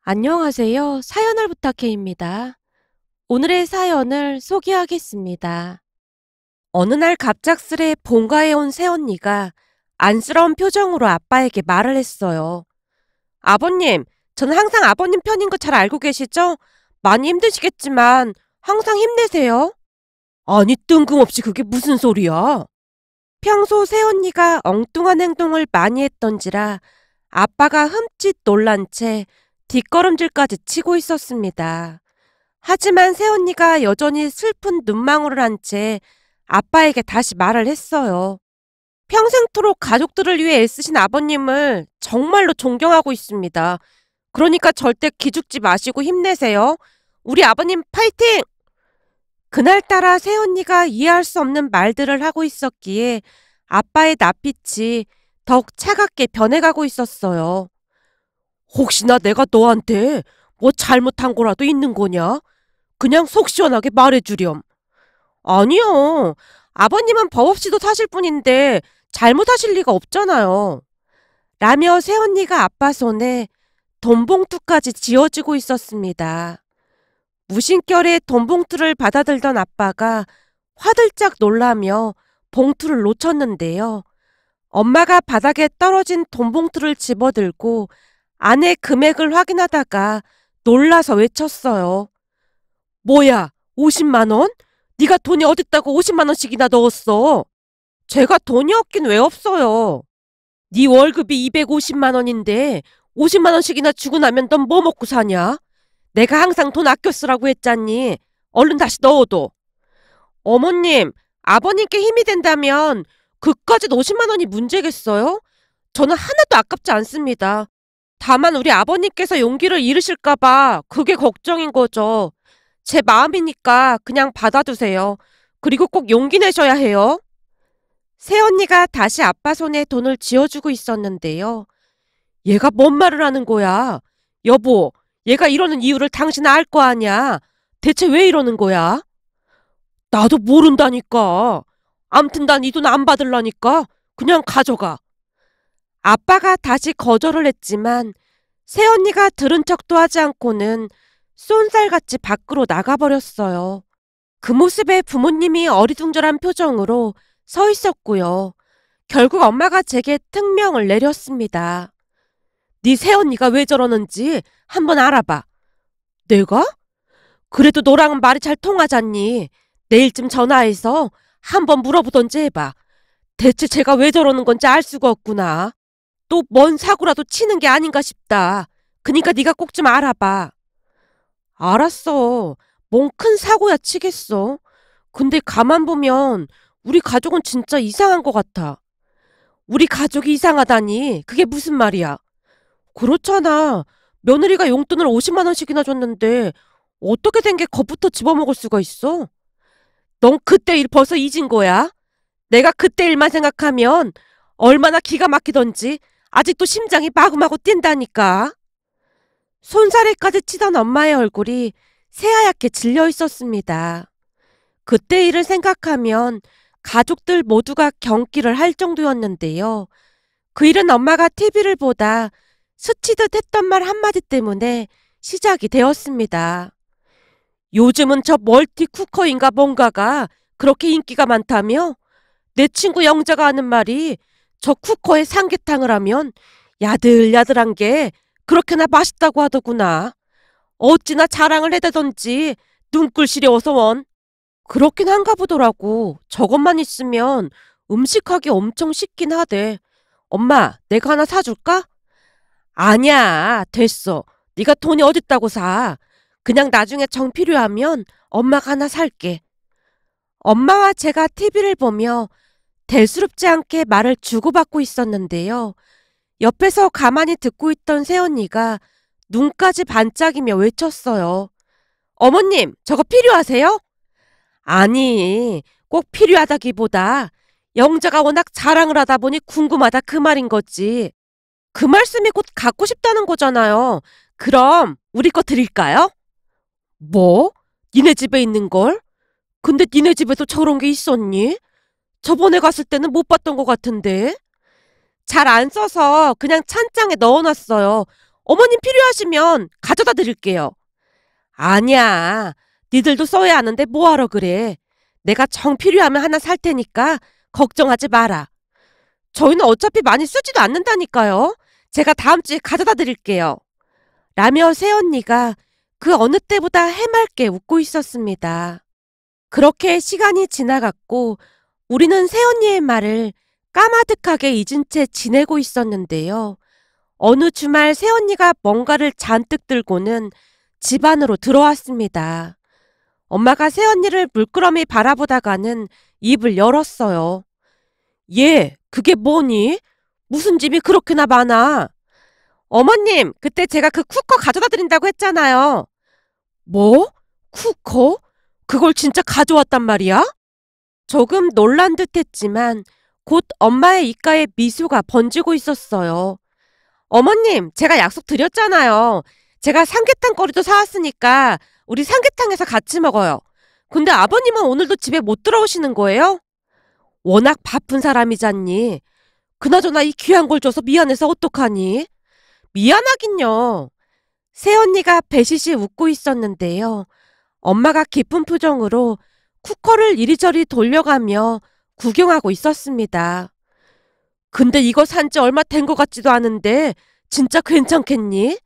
안녕하세요. 사연을 부탁해입니다. 오늘의 사연을 소개하겠습니다. 어느 날 갑작스레 본가에 온 새언니가 안쓰러운 표정으로 아빠에게 말을 했어요. 아버님, 저는 항상 아버님 편인 거 잘 알고 계시죠? 많이 힘드시겠지만 항상 힘내세요. 아니, 뜬금없이 그게 무슨 소리야? 평소 새언니가 엉뚱한 행동을 많이 했던지라 아빠가 흠칫 놀란 채 뒷걸음질까지 치고 있었습니다. 하지만 새언니가 여전히 슬픈 눈망울을 한 채 아빠에게 다시 말을 했어요. 평생토록 가족들을 위해 애쓰신 아버님을 정말로 존경하고 있습니다. 그러니까 절대 기죽지 마시고 힘내세요. 우리 아버님 파이팅! 그날따라 새언니가 이해할 수 없는 말들을 하고 있었기에 아빠의 낯빛이 더욱 차갑게 변해가고 있었어요. 혹시나 내가 너한테 뭐 잘못한 거라도 있는 거냐? 그냥 속 시원하게 말해주렴. 아니요. 아버님은 법 없이도 사실 뿐인데 잘못하실 리가 없잖아요. 라며 새언니가 아빠 손에 돈봉투까지 쥐어주고 있었습니다. 무심결에 돈봉투를 받아들던 아빠가 화들짝 놀라며 봉투를 놓쳤는데요. 엄마가 바닥에 떨어진 돈봉투를 집어들고 안에 금액을 확인하다가 놀라서 외쳤어요. 뭐야, 50만 원? 네가 돈이 어딨다고 50만 원씩이나 넣었어? 제가 돈이 없긴 왜 없어요? 네 월급이 250만 원인데 50만 원씩이나 주고 나면 넌 뭐 먹고 사냐? 내가 항상 돈 아껴 쓰라고 했잖니. 얼른 다시 넣어둬. 어머님, 아버님께 힘이 된다면 그까짓 50만 원이 문제겠어요? 저는 하나도 아깝지 않습니다. 다만 우리 아버님께서 용기를 잃으실까봐 그게 걱정인 거죠. 제 마음이니까 그냥 받아두세요. 그리고 꼭 용기 내셔야 해요. 새언니가 다시 아빠 손에 돈을 쥐어주고 있었는데요. 얘가 뭔 말을 하는 거야? 여보, 얘가 이러는 이유를 당신 알 거 아냐? 대체 왜 이러는 거야? 나도 모른다니까. 암튼 난 이 돈 안 받을라니까. 그냥 가져가. 아빠가 다시 거절을 했지만 새언니가 들은 척도 하지 않고는 쏜살같이 밖으로 나가버렸어요. 그 모습에 부모님이 어리둥절한 표정으로 서 있었고요. 결국 엄마가 제게 특명을 내렸습니다. 네 새언니가 왜 저러는지 한번 알아봐. 내가? 그래도 너랑은 말이 잘 통하잖니. 내일쯤 전화해서 한번 물어보던지 해봐. 대체 제가 왜 저러는 건지 알 수가 없구나. 또 뭔 사고라도 치는 게 아닌가 싶다. 그니까 네가 꼭 좀 알아봐. 알았어. 뭔 큰 사고야 치겠어. 근데 가만 보면 우리 가족은 진짜 이상한 것 같아. 우리 가족이 이상하다니 그게 무슨 말이야? 그렇잖아. 며느리가 용돈을 50만 원씩이나 줬는데 어떻게 된 게 겁부터 집어먹을 수가 있어? 넌 그때 일 벌써 잊은 거야? 내가 그때 일만 생각하면 얼마나 기가 막히던지 아직도 심장이 마구마구 뛴다니까. 손사래까지 치던 엄마의 얼굴이 새하얗게 질려 있었습니다. 그때 일을 생각하면 가족들 모두가 경기를 할 정도였는데요. 그 일은 엄마가 TV를 보다 스치듯 했던 말 한마디 때문에 시작이 되었습니다. 요즘은 저 멀티쿠커인가 뭔가가 그렇게 인기가 많다며? 내 친구 영자가 하는 말이 저 쿠커에 삼계탕을 하면 야들야들한 게 그렇게나 맛있다고 하더구나. 어찌나 자랑을 해대던지 눈꿀 시려워서 원. 그렇긴 한가 보더라고. 저것만 있으면 음식하기 엄청 쉽긴 하대. 엄마, 내가 하나 사줄까? 아니야, 됐어. 네가 돈이 어딨다고 사. 그냥 나중에 정 필요하면 엄마가 하나 살게. 엄마와 제가 TV를 보며 대수롭지 않게 말을 주고받고 있었는데요. 옆에서 가만히 듣고 있던 새언니가 눈까지 반짝이며 외쳤어요. 어머님, 저거 필요하세요? 아니, 꼭 필요하다기보다 영자가 워낙 자랑을 하다 보니 궁금하다 그 말인 거지. 그 말씀이 곧 갖고 싶다는 거잖아요. 그럼 우리 거 드릴까요? 뭐? 니네 집에 있는 걸? 근데 니네 집에도 저런 게 있었니? 저번에 갔을 때는 못 봤던 것 같은데. 잘 안 써서 그냥 찬장에 넣어놨어요. 어머님 필요하시면 가져다 드릴게요. 아니야. 니들도 써야 하는데 뭐하러 그래. 내가 정 필요하면 하나 살 테니까 걱정하지 마라. 저희는 어차피 많이 쓰지도 않는다니까요. 제가 다음 주에 가져다 드릴게요. 라며 새언니가 그 어느 때보다 해맑게 웃고 있었습니다. 그렇게 시간이 지나갔고 우리는 새언니의 말을 까마득하게 잊은 채 지내고 있었는데요. 어느 주말 새언니가 뭔가를 잔뜩 들고는 집 안으로 들어왔습니다. 엄마가 새언니를 물끄러미 바라보다가는 입을 열었어요. 얘, 그게 뭐니? 무슨 집이 그렇게나 많아? 어머님, 그때 제가 그 쿠커 가져다 드린다고 했잖아요. 뭐? 쿠커? 그걸 진짜 가져왔단 말이야? 조금 놀란 듯 했지만 곧 엄마의 입가에 미소가 번지고 있었어요. 어머님, 제가 약속 드렸잖아요. 제가 삼계탕 거리도 사왔으니까 우리 삼계탕에서 같이 먹어요. 근데 아버님은 오늘도 집에 못 들어오시는 거예요? 워낙 바쁜 사람이잖니. 그나저나 이 귀한 걸 줘서 미안해서 어떡하니? 미안하긴요. 새언니가 배시시 웃고 있었는데요. 엄마가 기쁜 표정으로 쿠커를 이리저리 돌려가며 구경하고 있었습니다. 근데 이거 산지 얼마 된 것 같지도 않은데 진짜 괜찮겠니?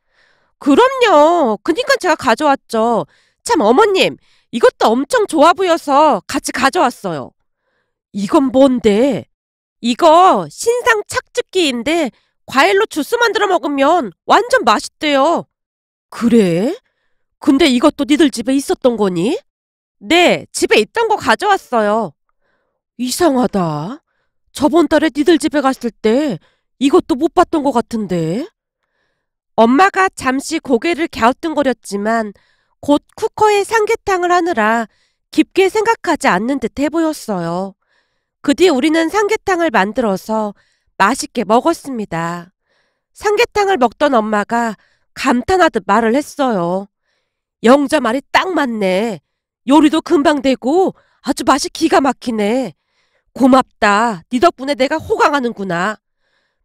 그럼요. 그니까 제가 가져왔죠. 참 어머님, 이것도 엄청 좋아 보여서 같이 가져왔어요. 이건 뭔데? 이거 신상 착즙기인데 과일로 주스 만들어 먹으면 완전 맛있대요. 그래? 근데 이것도 니들 집에 있었던 거니? 네, 집에 있던 거 가져왔어요. 이상하다. 저번 달에 니들 집에 갔을 때 이것도 못 봤던 것 같은데. 엄마가 잠시 고개를 갸우뚱거렸지만 곧 쿠커에 삼계탕을 하느라 깊게 생각하지 않는 듯해 보였어요. 그 뒤 우리는 삼계탕을 만들어서 맛있게 먹었습니다. 삼계탕을 먹던 엄마가 감탄하듯 말을 했어요. 영자 말이 딱 맞네. 요리도 금방 되고 아주 맛이 기가 막히네. 고맙다. 네 덕분에 내가 호강하는구나.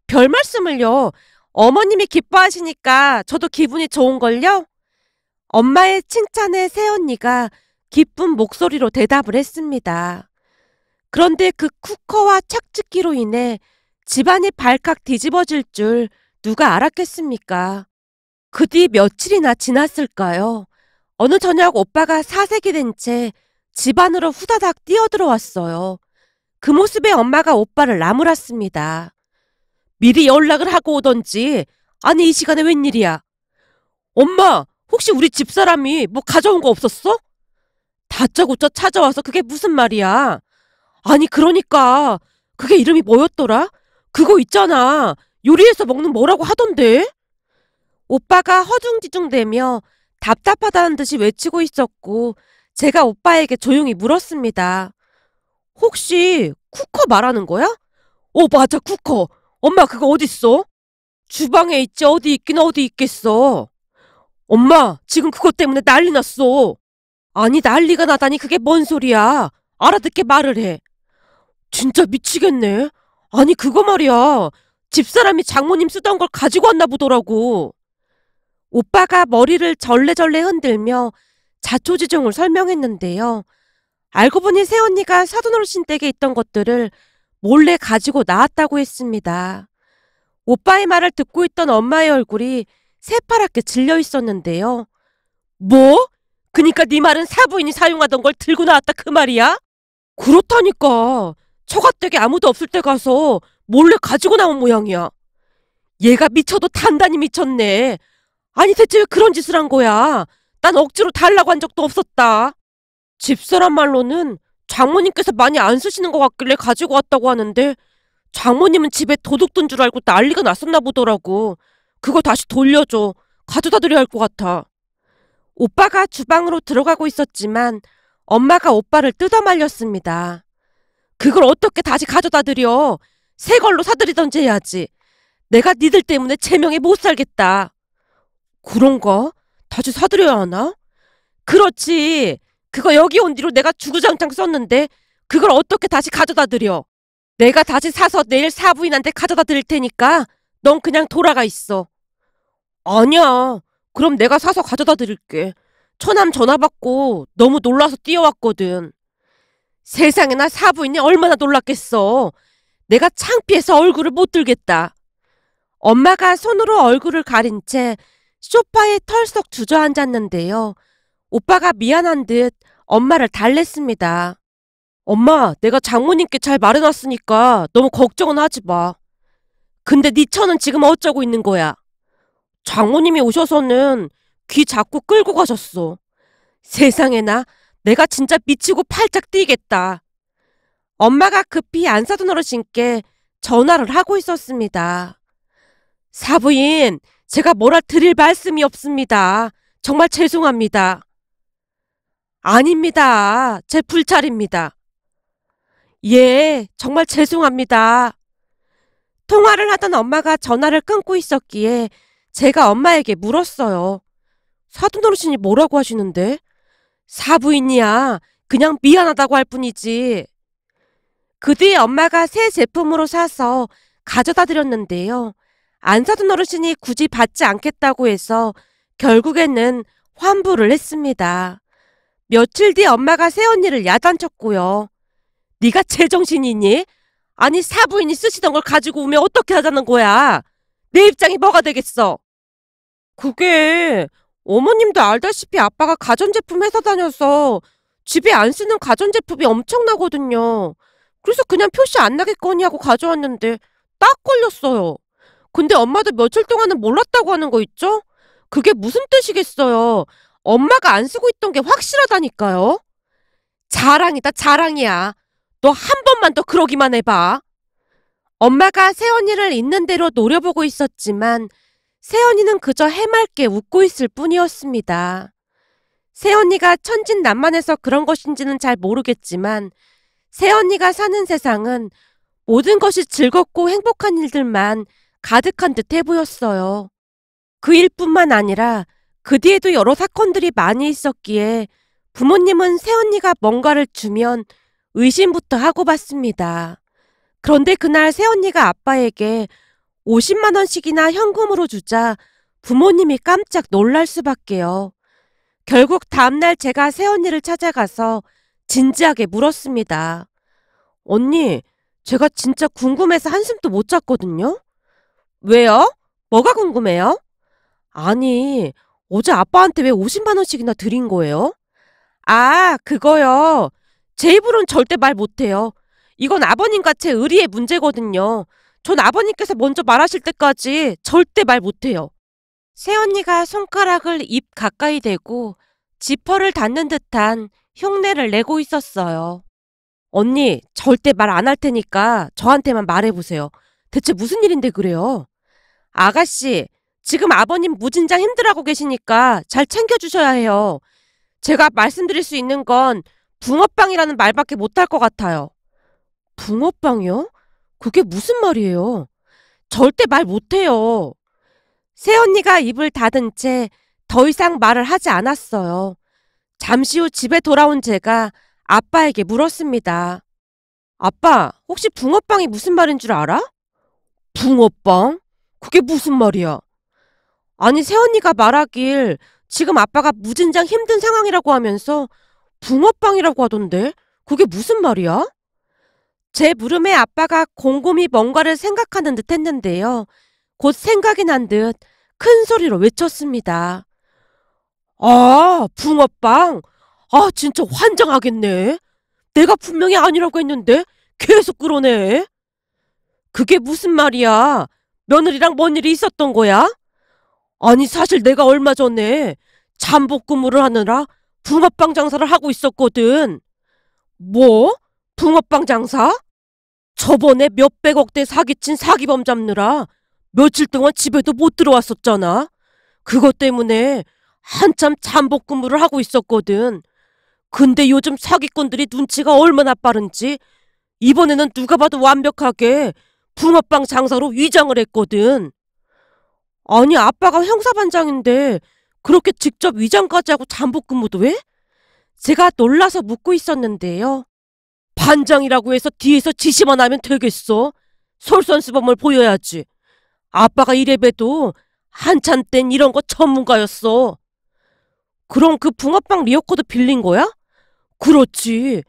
별 말씀을요. 어머님이 기뻐하시니까 저도 기분이 좋은걸요? 엄마의 칭찬에 새언니가 기쁜 목소리로 대답을 했습니다. 그런데 그 쿠커와 착즙기로 인해 집안이 발칵 뒤집어질 줄 누가 알았겠습니까? 그 뒤 며칠이나 지났을까요? 어느 저녁 오빠가 사색이 된 채 집안으로 후다닥 뛰어들어왔어요. 그 모습에 엄마가 오빠를 나무랐습니다. 미리 연락을 하고 오던지. 아니 이 시간에 웬일이야? 엄마, 혹시 우리 집사람이 뭐 가져온 거 없었어? 다짜고짜 찾아와서 그게 무슨 말이야? 아니 그러니까 그게 이름이 뭐였더라? 그거 있잖아. 요리해서 먹는 뭐라고 하던데? 오빠가 허둥지둥대며 답답하다는 듯이 외치고 있었고 제가 오빠에게 조용히 물었습니다. 혹시 쿠커 말하는 거야? 맞아 쿠커. 엄마 그거 어딨어? 주방에 있지 어디 있긴 어디 있겠어. 엄마 지금 그것 때문에 난리 났어. 아니 난리가 나다니 그게 뭔 소리야. 알아듣게 말을 해. 진짜 미치겠네. 아니 그거 말이야. 집사람이 장모님 쓰던 걸 가지고 왔나 보더라고. 오빠가 머리를 절레절레 흔들며 자초지종을 설명했는데요. 알고 보니 새언니가 사돈어르신 댁에 있던 것들을 몰래 가지고 나왔다고 했습니다. 오빠의 말을 듣고 있던 엄마의 얼굴이 새파랗게 질려 있었는데요. 뭐? 그니까 네 말은 사부인이 사용하던 걸 들고 나왔다 그 말이야? 그렇다니까. 처가댁에 아무도 없을 때 가서 몰래 가지고 나온 모양이야. 얘가 미쳐도 단단히 미쳤네. 아니 대체 왜 그런 짓을 한 거야? 난 억지로 달라고 한 적도 없었다. 집사람 말로는 장모님께서 많이 안 쓰시는 것 같길래 가지고 왔다고 하는데 장모님은 집에 도둑 든 줄 알고 난리가 났었나 보더라고. 그거 다시 돌려줘. 가져다 드려야 할 것 같아. 오빠가 주방으로 들어가고 있었지만 엄마가 오빠를 뜯어말렸습니다. 그걸 어떻게 다시 가져다 드려. 새 걸로 사드리던지 해야지. 내가 니들 때문에 제명에 못 살겠다. 그런가? 다시 사드려야 하나? 그렇지. 그거 여기 온 뒤로 내가 주구장창 썼는데 그걸 어떻게 다시 가져다 드려. 내가 다시 사서 내일 사부인한테 가져다 드릴 테니까 넌 그냥 돌아가 있어. 아니야. 그럼 내가 사서 가져다 드릴게. 처남 전화 받고 너무 놀라서 뛰어왔거든. 세상에나 사부인이 얼마나 놀랐겠어. 내가 창피해서 얼굴을 못 들겠다. 엄마가 손으로 얼굴을 가린 채 소파에 털썩 주저앉았는데요. 오빠가 미안한 듯 엄마를 달랬습니다. 엄마, 내가 장모님께 잘 말해놨으니까 너무 걱정은 하지 마. 근데 네 처는 지금 어쩌고 있는 거야? 장모님이 오셔서는 귀 자꾸 끌고 가셨어. 세상에나 내가 진짜 미치고 팔짝 뛰겠다. 엄마가 급히 안 사둔 어르신께 전화를 하고 있었습니다. 사부인, 제가 뭐라 드릴 말씀이 없습니다. 정말 죄송합니다. 아닙니다. 제 불찰입니다. 예, 정말 죄송합니다. 통화를 하던 엄마가 전화를 끊고 있었기에 제가 엄마에게 물었어요. 사돈 어르신이 뭐라고 하시는데? 사부인이야. 그냥 미안하다고 할 뿐이지. 그 뒤에 엄마가 새 제품으로 사서 가져다 드렸는데요. 안 사둔 어르신이 굳이 받지 않겠다고 해서 결국에는 환불을 했습니다. 며칠 뒤 엄마가 새언니를 야단쳤고요. 네가 제정신이니? 아니 사부인이 쓰시던 걸 가지고 오면 어떻게 하자는 거야? 내 입장이 뭐가 되겠어? 그게 어머님도 알다시피 아빠가 가전제품 회사 다녀서 집에 안 쓰는 가전제품이 엄청나거든요. 그래서 그냥 표시 안 나겠거니 하고 가져왔는데 딱 걸렸어요. 근데 엄마도 며칠 동안은 몰랐다고 하는 거 있죠? 그게 무슨 뜻이겠어요? 엄마가 안 쓰고 있던 게 확실하다니까요. 자랑이다 자랑이야. 너 한 번만 더 그러기만 해봐. 엄마가 새언니를 있는 대로 노려보고 있었지만 새언니는 그저 해맑게 웃고 있을 뿐이었습니다. 새언니가 천진난만해서 그런 것인지는 잘 모르겠지만 새언니가 사는 세상은 모든 것이 즐겁고 행복한 일들만 가득한 듯해 보였어요. 그 일뿐만 아니라 그 뒤에도 여러 사건들이 많이 있었기에 부모님은 새언니가 뭔가를 주면 의심부터 하고 받습니다. 그런데 그날 새언니가 아빠에게 50만 원씩이나 현금으로 주자 부모님이 깜짝 놀랄 수밖에요. 결국 다음날 제가 새언니를 찾아가서 진지하게 물었습니다. 언니, 제가 진짜 궁금해서 한숨도 못 잤거든요? 왜요? 뭐가 궁금해요? 아니, 어제 아빠한테 왜 50만 원씩이나 드린 거예요? 아, 그거요. 제 입으로는 절대 말 못해요. 이건 아버님과 제 의리의 문제거든요. 전 아버님께서 먼저 말하실 때까지 절대 말 못해요. 새언니가 손가락을 입 가까이 대고 지퍼를 닫는 듯한 흉내를 내고 있었어요. 언니, 절대 말 안 할 테니까 저한테만 말해보세요. 대체 무슨 일인데 그래요? 아가씨, 지금 아버님 무진장 힘들어하고 계시니까 잘 챙겨주셔야 해요. 제가 말씀드릴 수 있는 건 붕어빵이라는 말밖에 못할 것 같아요. 붕어빵이요? 그게 무슨 말이에요? 절대 말 못해요. 새언니가 입을 닫은 채 더 이상 말을 하지 않았어요. 잠시 후 집에 돌아온 제가 아빠에게 물었습니다. 아빠, 혹시 붕어빵이 무슨 말인 줄 알아? 붕어빵? 그게 무슨 말이야? 아니, 새언니가 말하길 지금 아빠가 무진장 힘든 상황이라고 하면서 붕어빵이라고 하던데 그게 무슨 말이야? 제 물음에 아빠가 곰곰이 뭔가를 생각하는 듯 했는데요. 곧 생각이 난 듯 큰 소리로 외쳤습니다. 아, 붕어빵? 아, 진짜 환장하겠네. 내가 분명히 아니라고 했는데 계속 그러네. 그게 무슨 말이야? 며느리랑 뭔 일이 있었던 거야? 아니, 사실 내가 얼마 전에 잠복 근무를 하느라 붕어빵 장사를 하고 있었거든. 뭐? 붕어빵 장사? 저번에 몇백억대 사기친 사기범 잡느라 며칠 동안 집에도 못 들어왔었잖아. 그것 때문에 한참 잠복 근무를 하고 있었거든. 근데 요즘 사기꾼들이 눈치가 얼마나 빠른지 이번에는 누가 봐도 완벽하게 붕어빵 장사로 위장을 했거든. 아니, 아빠가 형사반장인데 그렇게 직접 위장까지 하고 잠복 근무도 해? 제가 놀라서 묻고 있었는데요. 반장이라고 해서 뒤에서 지시만 하면 되겠어? 솔선수범을 보여야지. 아빠가 이래봬도 한참 땐 이런 거 전문가였어. 그럼 그 붕어빵 리어커도 빌린 거야? 그렇지.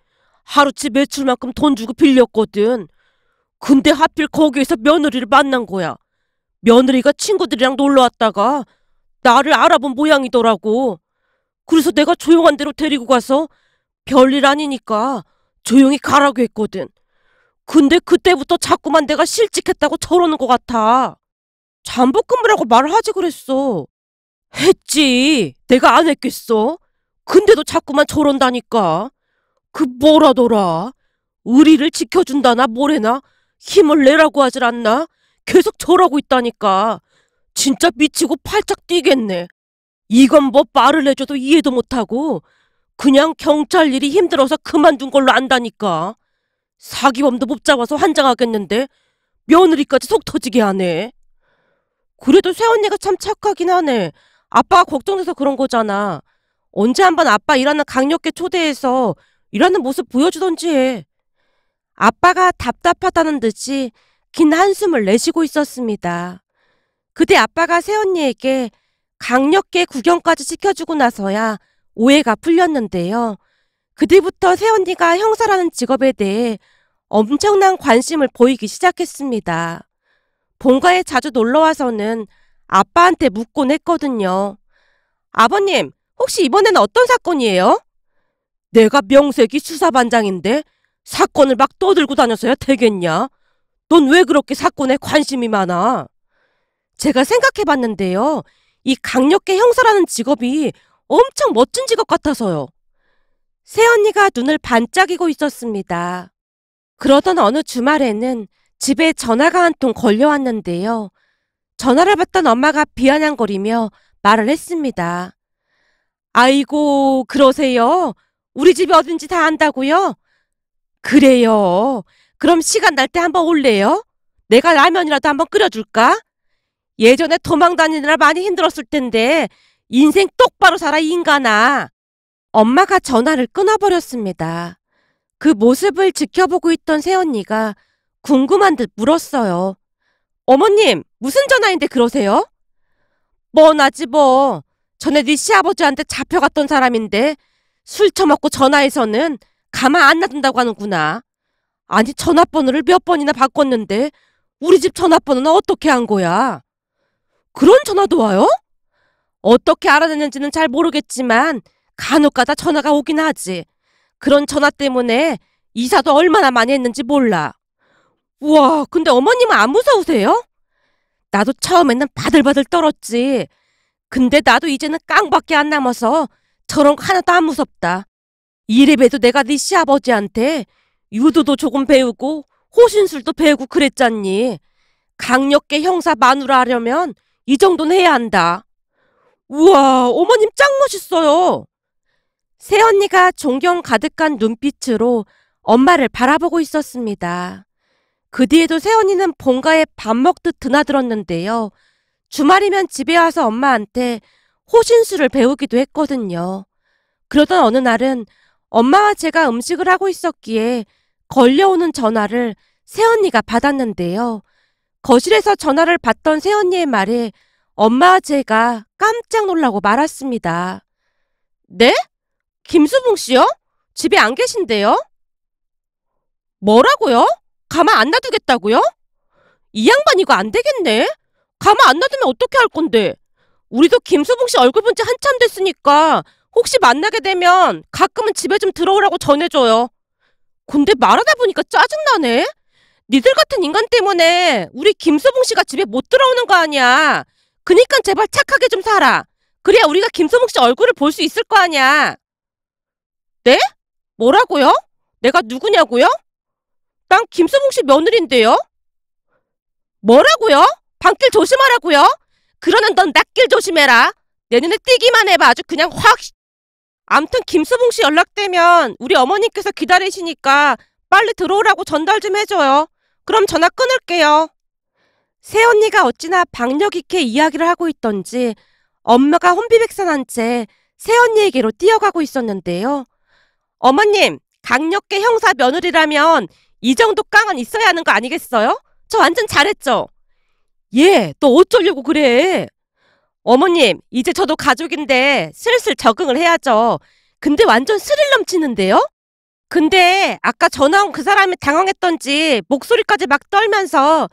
하루치 매출만큼 돈 주고 빌렸거든. 근데 하필 거기에서 며느리를 만난 거야. 며느리가 친구들이랑 놀러 왔다가 나를 알아본 모양이더라고. 그래서 내가 조용한 데로 데리고 가서 별일 아니니까 조용히 가라고 했거든. 근데 그때부터 자꾸만 내가 실직했다고 저러는 것 같아. 잠복근무라고 말을 하지 그랬어. 했지. 내가 안 했겠어. 근데도 자꾸만 저런다니까. 그 뭐라더라. 의리를 지켜준다나 뭐래나 힘을 내라고 하질 않나? 계속 저러고 있다니까. 진짜 미치고 팔짝 뛰겠네. 이건 뭐 말을 해줘도 이해도 못하고 그냥 경찰 일이 힘들어서 그만둔 걸로 안다니까. 사기범도 못 잡아서 환장하겠는데 며느리까지 속 터지게 하네. 그래도 새언니가 참 착하긴 하네. 아빠가 걱정돼서 그런 거잖아. 언제 한번 아빠 일하는 강력계 초대해서 일하는 모습 보여주던지 해. 아빠가 답답하다는 듯이 긴 한숨을 내쉬고 있었습니다. 그때 아빠가 새언니에게 강력계 구경까지 시켜주고 나서야 오해가 풀렸는데요. 그뒤부터 새언니가 형사라는 직업에 대해 엄청난 관심을 보이기 시작했습니다. 본가에 자주 놀러와서는 아빠한테 묻곤 했거든요. 아버님, 혹시 이번에는 어떤 사건이에요? 내가 명색이 수사반장인데 사건을 막 떠들고 다녀서야 되겠냐? 넌 왜 그렇게 사건에 관심이 많아? 제가 생각해봤는데요. 이 강력계 형사라는 직업이 엄청 멋진 직업 같아서요. 새언니가 눈을 반짝이고 있었습니다. 그러던 어느 주말에는 집에 전화가 한 통 걸려왔는데요. 전화를 받던 엄마가 비아냥거리며 말을 했습니다. 아이고, 그러세요? 우리 집이 어딘지 다 안다고요? 그래요. 그럼 시간 날 때 한번 올래요? 내가 라면이라도 한번 끓여줄까? 예전에 도망 다니느라 많이 힘들었을 텐데 인생 똑바로 살아, 이 인간아. 엄마가 전화를 끊어버렸습니다. 그 모습을 지켜보고 있던 새언니가 궁금한 듯 물었어요. 어머님, 무슨 전화인데 그러세요? 뻔하지 뭐. 전에 네 시아버지한테 잡혀갔던 사람인데 술 처먹고 전화해서는 가만 안 놔둔다고 하는구나. 아니, 전화번호를 몇 번이나 바꿨는데 우리 집 전화번호는 어떻게 한 거야? 그런 전화도 와요? 어떻게 알아냈는지는 잘 모르겠지만 간혹가다 전화가 오긴 하지. 그런 전화 때문에 이사도 얼마나 많이 했는지 몰라. 우와, 근데 어머님은 안 무서우세요? 나도 처음에는 바들바들 떨었지. 근데 나도 이제는 깡밖에 안 남아서 저런 거 하나도 안 무섭다. 이래봬도 내가 네 시아버지한테 유도도 조금 배우고 호신술도 배우고 그랬잖니. 강력계 형사 마누라 하려면 이 정도는 해야 한다. 우와, 어머님 짱 멋있어요. 새언니가 존경 가득한 눈빛으로 엄마를 바라보고 있었습니다. 그 뒤에도 새언니는 본가에 밥 먹듯 드나들었는데요. 주말이면 집에 와서 엄마한테 호신술을 배우기도 했거든요. 그러던 어느 날은 엄마와 제가 음식을 하고 있었기에 걸려오는 전화를 새언니가 받았는데요. 거실에서 전화를 받던 새언니의 말에 엄마와 제가 깜짝 놀라고 말았습니다. 네? 김수봉 씨요? 집에 안 계신데요? 뭐라고요? 가만 안 놔두겠다고요? 이 양반 이거 안 되겠네? 가만 안 놔두면 어떻게 할 건데? 우리도 김수봉 씨 얼굴 본 지 한참 됐으니까 혹시 만나게 되면 가끔은 집에 좀 들어오라고 전해줘요. 근데 말하다 보니까 짜증나네? 니들 같은 인간 때문에 우리 김수봉 씨가 집에 못 들어오는 거 아니야. 그니까 제발 착하게 좀 살아. 그래야 우리가 김수봉 씨 얼굴을 볼 수 있을 거 아니야. 네? 뭐라고요? 내가 누구냐고요? 난 김수봉 씨 며느리인데요? 뭐라고요? 밤길 조심하라고요? 그러는 넌 낮길 조심해라. 내 눈에 띄기만 해봐. 아주 그냥 확. 암튼 김수봉 씨 연락되면 우리 어머니께서 기다리시니까 빨리 들어오라고 전달 좀 해줘요. 그럼 전화 끊을게요. 새언니가 어찌나 박력 있게 이야기를 하고 있던지 엄마가 혼비백산한 채 새언니에게로 뛰어가고 있었는데요. 어머님, 강력계 형사 며느리라면 이 정도 깡은 있어야 하는 거 아니겠어요? 저 완전 잘했죠? 얘, 너 어쩌려고 그래? 어머님, 이제 저도 가족인데 슬슬 적응을 해야죠. 근데 완전 스릴 넘치는데요? 근데 아까 전화 온 그 사람이 당황했던지 목소리까지 막 떨면서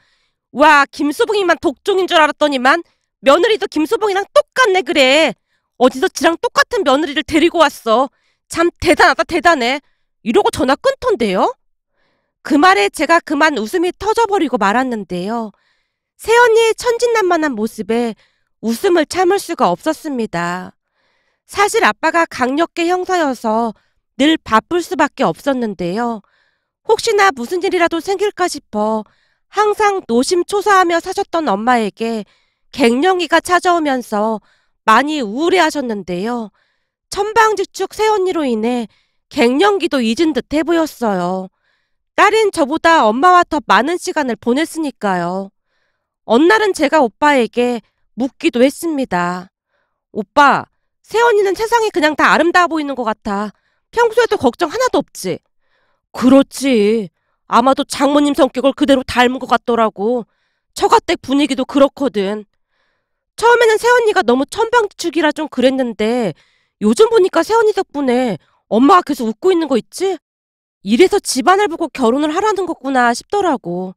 와, 김수봉이만 독종인 줄 알았더니만 며느리도 김수봉이랑 똑같네 그래. 어디서 지랑 똑같은 며느리를 데리고 왔어. 참 대단하다 대단해. 이러고 전화 끊던데요? 그 말에 제가 그만 웃음이 터져버리고 말았는데요. 새언니의 천진난만한 모습에 웃음을 참을 수가 없었습니다. 사실 아빠가 강력계 형사여서 늘 바쁠 수밖에 없었는데요. 혹시나 무슨 일이라도 생길까 싶어 항상 노심초사하며 사셨던 엄마에게 갱년기가 찾아오면서 많이 우울해하셨는데요. 천방지축 새언니로 인해 갱년기도 잊은 듯해 보였어요. 딸인 저보다 엄마와 더 많은 시간을 보냈으니까요. 어느 날은 제가 오빠에게 묻기도 했습니다. 오빠, 새언니는 세상이 그냥 다 아름다워 보이는 것 같아. 평소에도 걱정 하나도 없지? 그렇지. 아마도 장모님 성격을 그대로 닮은 것 같더라고. 처가댁 분위기도 그렇거든. 처음에는 새언니가 너무 천방지축이라 좀 그랬는데 요즘 보니까 새언니 덕분에 엄마가 계속 웃고 있는 거 있지? 이래서 집안을 보고 결혼을 하라는 거구나 싶더라고.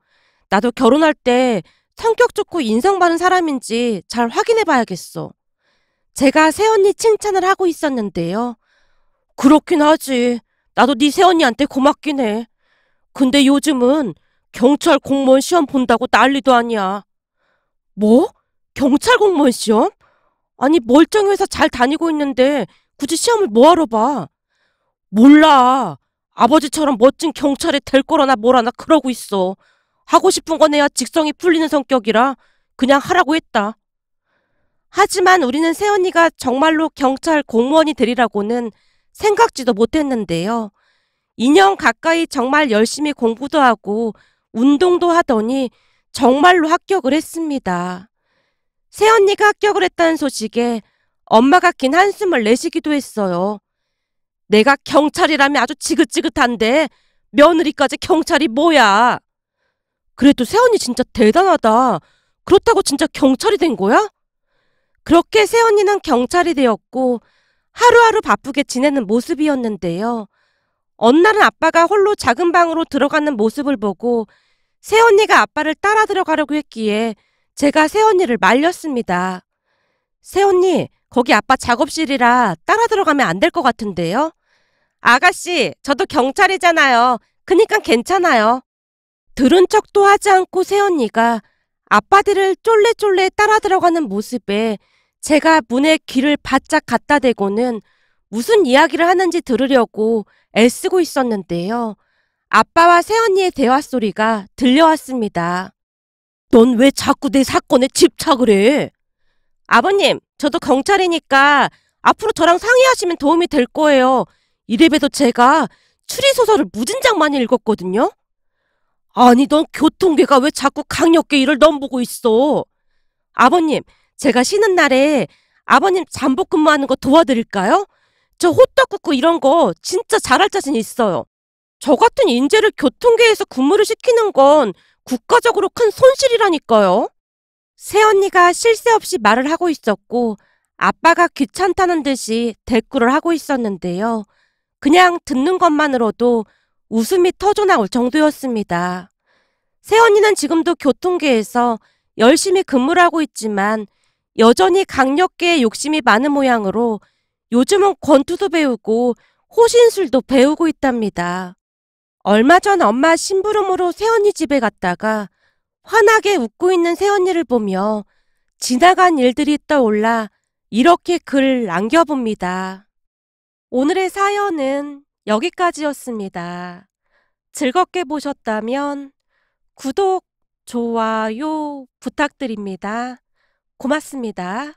나도 결혼할 때 성격 좋고 인성 바른 사람인지 잘 확인해 봐야겠어. 제가 새언니 칭찬을 하고 있었는데요. 그렇긴 하지. 나도 네 새언니한테 고맙긴 해. 근데 요즘은 경찰 공무원 시험 본다고 난리도 아니야. 뭐? 경찰 공무원 시험? 아니 멀쩡히 회사 잘 다니고 있는데 굳이 시험을 뭐하러 봐? 몰라. 아버지처럼 멋진 경찰이 될 거라나 뭐라나 그러고 있어. 하고 싶은 건 해야 직성이 풀리는 성격이라 그냥 하라고 했다. 하지만 우리는 새언니가 정말로 경찰 공무원이 되리라고는 생각지도 못했는데요. 2년 가까이 정말 열심히 공부도 하고 운동도 하더니 정말로 합격을 했습니다. 새언니가 합격을 했다는 소식에 엄마가 긴 한숨을 내쉬기도 했어요. 내가 경찰이라면 아주 지긋지긋한데 며느리까지 경찰이 뭐야? 그래도 새언니 진짜 대단하다. 그렇다고 진짜 경찰이 된 거야? 그렇게 새언니는 경찰이 되었고 하루하루 바쁘게 지내는 모습이었는데요. 어느 날은 아빠가 홀로 작은 방으로 들어가는 모습을 보고 새언니가 아빠를 따라 들어가려고 했기에 제가 새언니를 말렸습니다. 새언니, 거기 아빠 작업실이라 따라 들어가면 안 될 것 같은데요? 아가씨, 저도 경찰이잖아요. 그니까 괜찮아요. 들은 척도 하지 않고 새언니가 아빠들을 쫄래쫄래 따라 들어가는 모습에 제가 문에 귀를 바짝 갖다 대고는 무슨 이야기를 하는지 들으려고 애쓰고 있었는데요. 아빠와 새언니의 대화 소리가 들려왔습니다. 넌 왜 자꾸 내 사건에 집착을 해? 아버님, 저도 경찰이니까 앞으로 저랑 상의하시면 도움이 될 거예요. 이래봬도 제가 추리소설을 무진장 많이 읽었거든요. 아니, 넌 교통계가 왜 자꾸 강력계 일을 넘보고 있어? 아버님, 제가 쉬는 날에 아버님 잠복 근무하는 거 도와드릴까요? 저 호떡 굽고 이런 거 진짜 잘할 자신 있어요. 저 같은 인재를 교통계에서 근무를 시키는 건 국가적으로 큰 손실이라니까요. 새언니가 쉴 새 없이 말을 하고 있었고 아빠가 귀찮다는 듯이 대꾸를 하고 있었는데요. 그냥 듣는 것만으로도 웃음이 터져나올 정도였습니다. 새언니는 지금도 교통계에서 열심히 근무를 하고 있지만 여전히 강력계에 욕심이 많은 모양으로 요즘은 권투도 배우고 호신술도 배우고 있답니다. 얼마 전 엄마 심부름으로 새언니 집에 갔다가 환하게 웃고 있는 새언니를 보며 지나간 일들이 떠올라 이렇게 글 남겨봅니다. 오늘의 사연은 여기까지였습니다. 즐겁게 보셨다면 구독, 좋아요 부탁드립니다. 고맙습니다.